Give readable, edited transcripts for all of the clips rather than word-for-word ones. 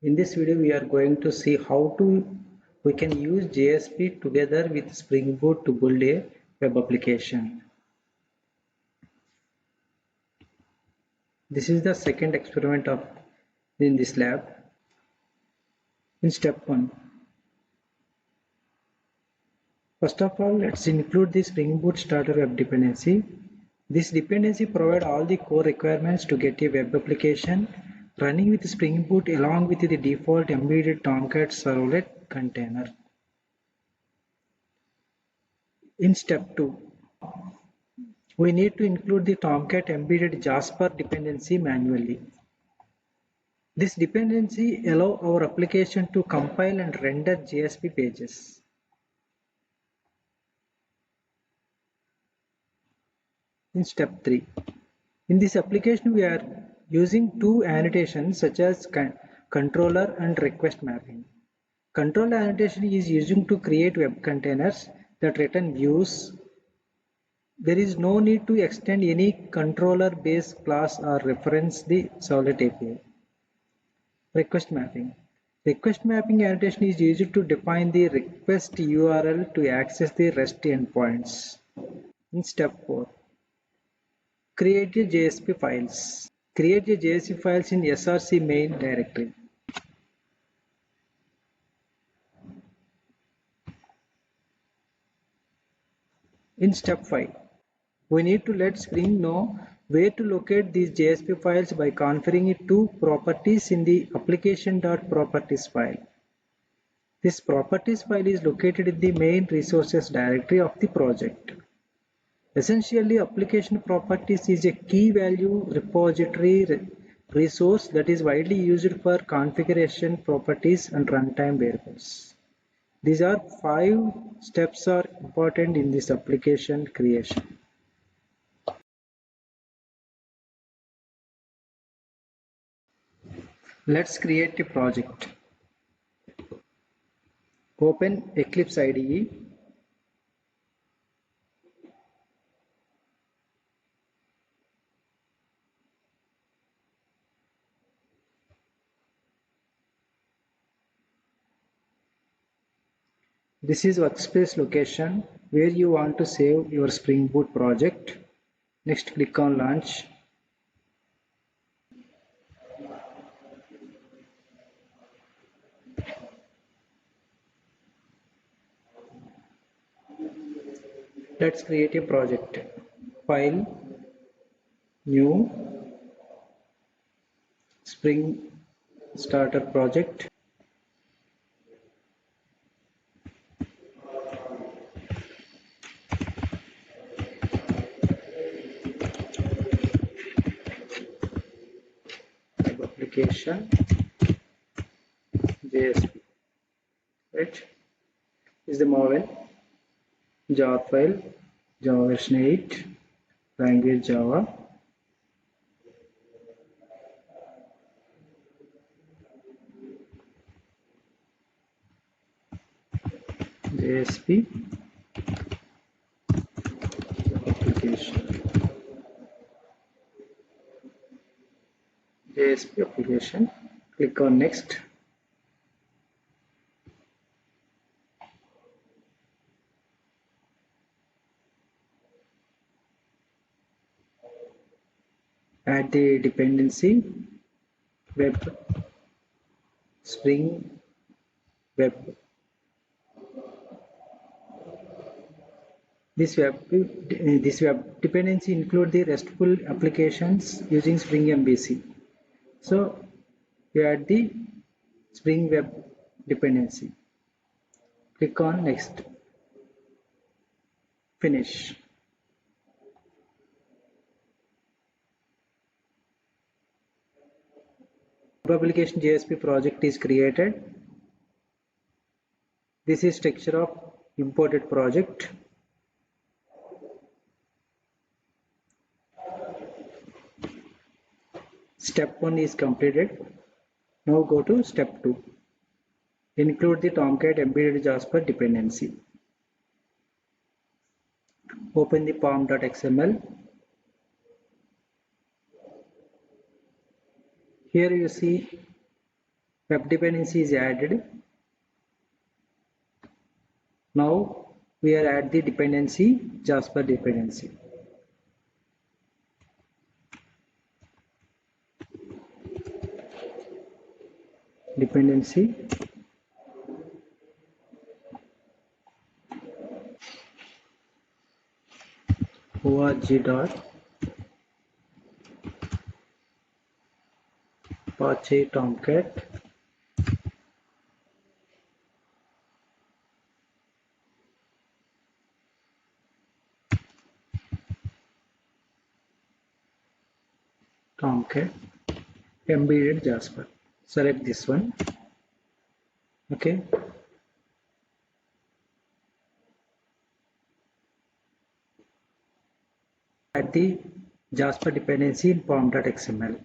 In this video, we are going to see how we can use JSP together with Spring Boot to build a web application. This is the second experiment in this lab. In step 1, first of all, let's include the Spring Boot starter web dependency. This dependency provides all the core requirements to get a web application running with Spring Boot along with the default embedded Tomcat servlet container. In step 2, we need to include the Tomcat embedded Jasper dependency manually. This dependency allows our application to compile and render JSP pages. In step 3, in this application we are using two annotations such as controller and request mapping. Controller annotation is used to create web containers that return views. There is no need to extend any controller based class or reference the Servlet API. Request mapping. Request mapping annotation is used to define the request URL to access the REST endpoints. In step 4, create a JSP files. Create a JSP files in src main directory. In step 5, we need to let Spring know where to locate these JSP files by configuring two properties in the application.properties file. This properties file is located in the main resources directory of the project. Essentially, application properties is a key value repository resource that is widely used for configuration properties and runtime variables. These are 5 steps are important in this application creation. Let's create a project. Open Eclipse IDE. This is workspace location where you want to save your Spring Boot project. Next, click on Launch. Let's create a project. File, New, Spring Starter project. Web application, JSP. Right? Is the model. Jar file, Java version 8, language Java. JSP application. JSP application. Click on Next. Add the dependency web Spring Web. This web dependency include the RESTful applications using Spring MVC. So you add the Spring Web dependency. Click on Next. Finish. Application JSP project is created. This is texture of imported project. Step 1 is completed. Now go to step 2. Include the Tomcat embedded Jasper dependency. Open the pom.xml. Here you see Web dependency is added. Now we are at the dependency, Jasper dependency. Dependency org.apache Tomcat embedded Jasper. Select this one. Okay. Add the Jasper dependency in pom.xml.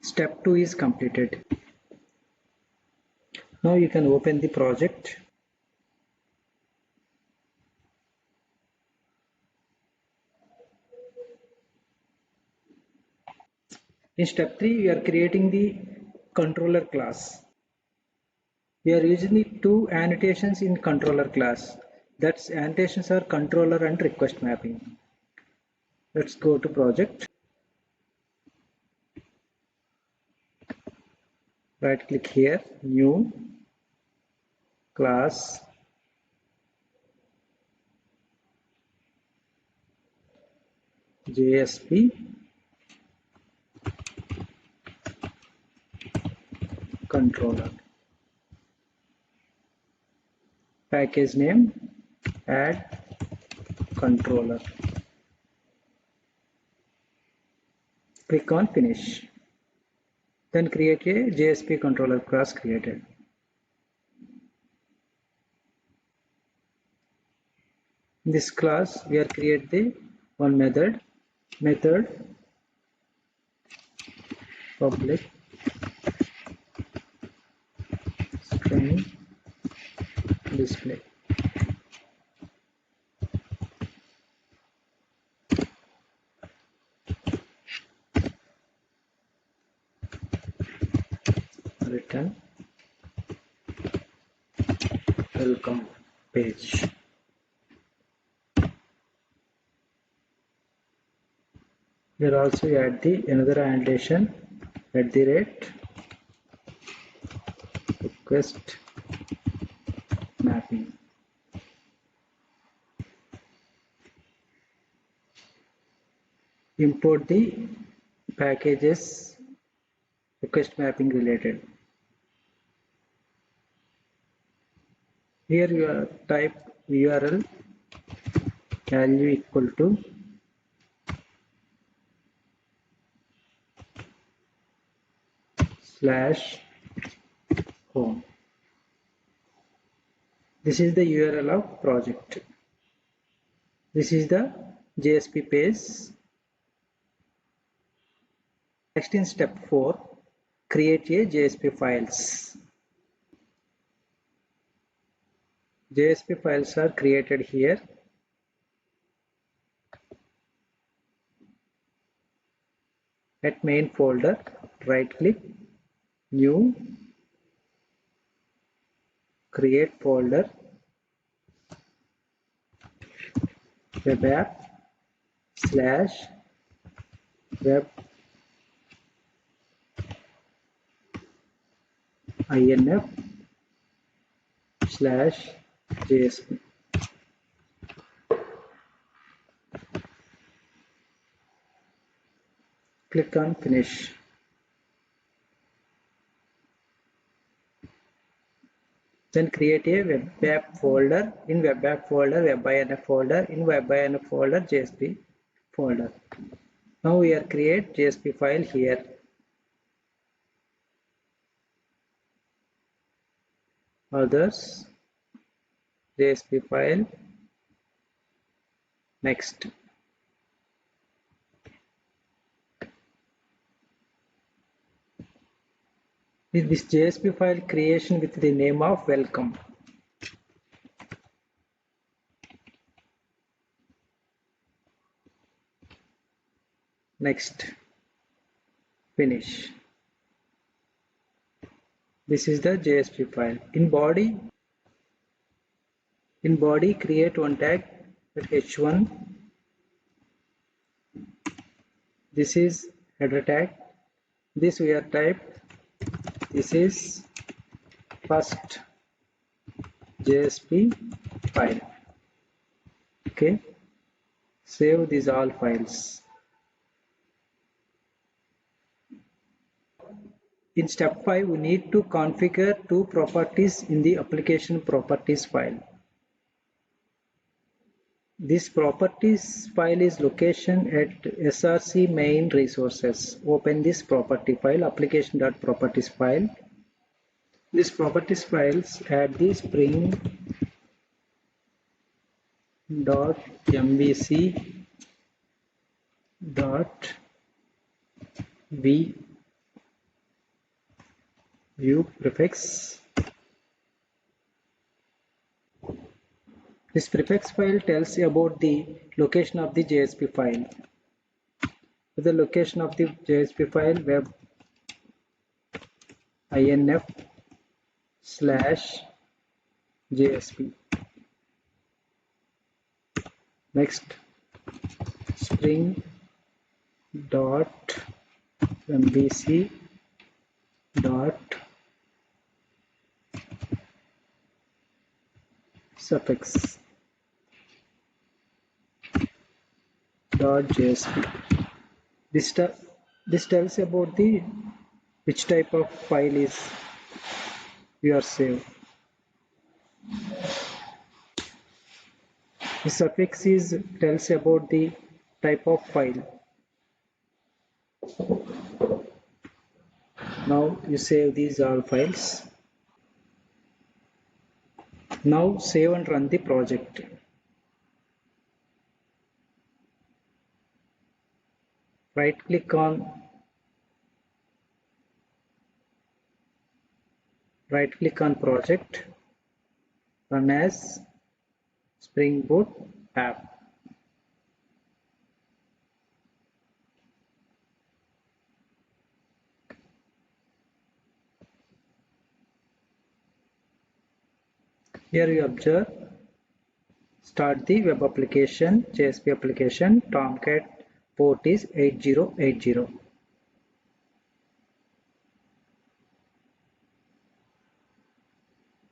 Step 2 is completed. Now you can open the project. In step 3, we are creating the controller class. We are using the two annotations in controller class. That's annotations are controller and request mapping. Let's go to project. Right click here, new class, JSP controller. Package name, add controller. Click on finish. Then create a JSP controller class created. In this class, we are create the one method public string display. Return welcome page. Here also add the another annotation @ request mapping. Import the packages request mapping related. Here you type URL value equal to /home. This is the URL of project. This is the JSP page. Next, in step 4, create a JSP files. JSP files are created here. At main folder, right click, new, create folder, web app /web inf/JSP. Click on finish. Then create a web app folder. In web app folder, web-inf folder. In web-inf folder, JSP folder. Now we are create JSP file here. Others, JSP file. Next. is this JSP file creation with the name of welcome. Next, finish. This is the JSP file. In body create one tag at h1. This is header tag. This we are type. This is first JSP file. Okay. Save these all files. In step 5, we need to configure two properties in the application properties file. This properties file is location at src main resources. Open this property file, application.properties file. This properties files add the spring.mvc.v view prefix. This prefix file tells about the location of the JSP file. The location of the JSP file web inf/JSP. Next, spring.mvc.suffix .jsp. This tells about the which type of file is you are saved. The suffix tells about the type of file. Now you save these all files. Now save and run the project. Right click on project, run as Spring Boot app. Here you observe, start the web application, JSP application, Tomcat port is 8080.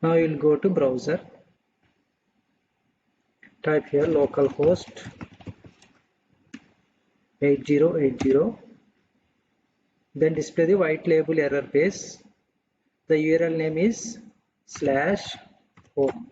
Now you will go to browser, type here localhost 8080, then display the white label error base. The URL name is /home.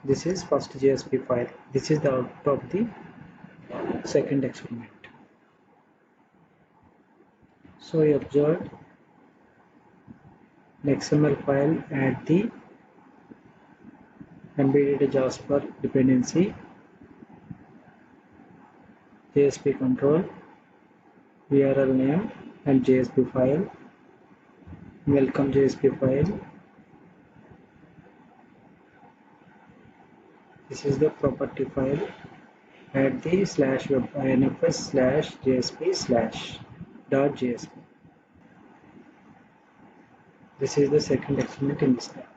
This is first JSP file. This is the output of the second experiment. So you observed an XML file at the embedded Jasper dependency, JSP control, URL name and JSP file, welcome JSP file. This is the property file at the /web-infs/jsp/.jsp. This is the second experiment in this lab.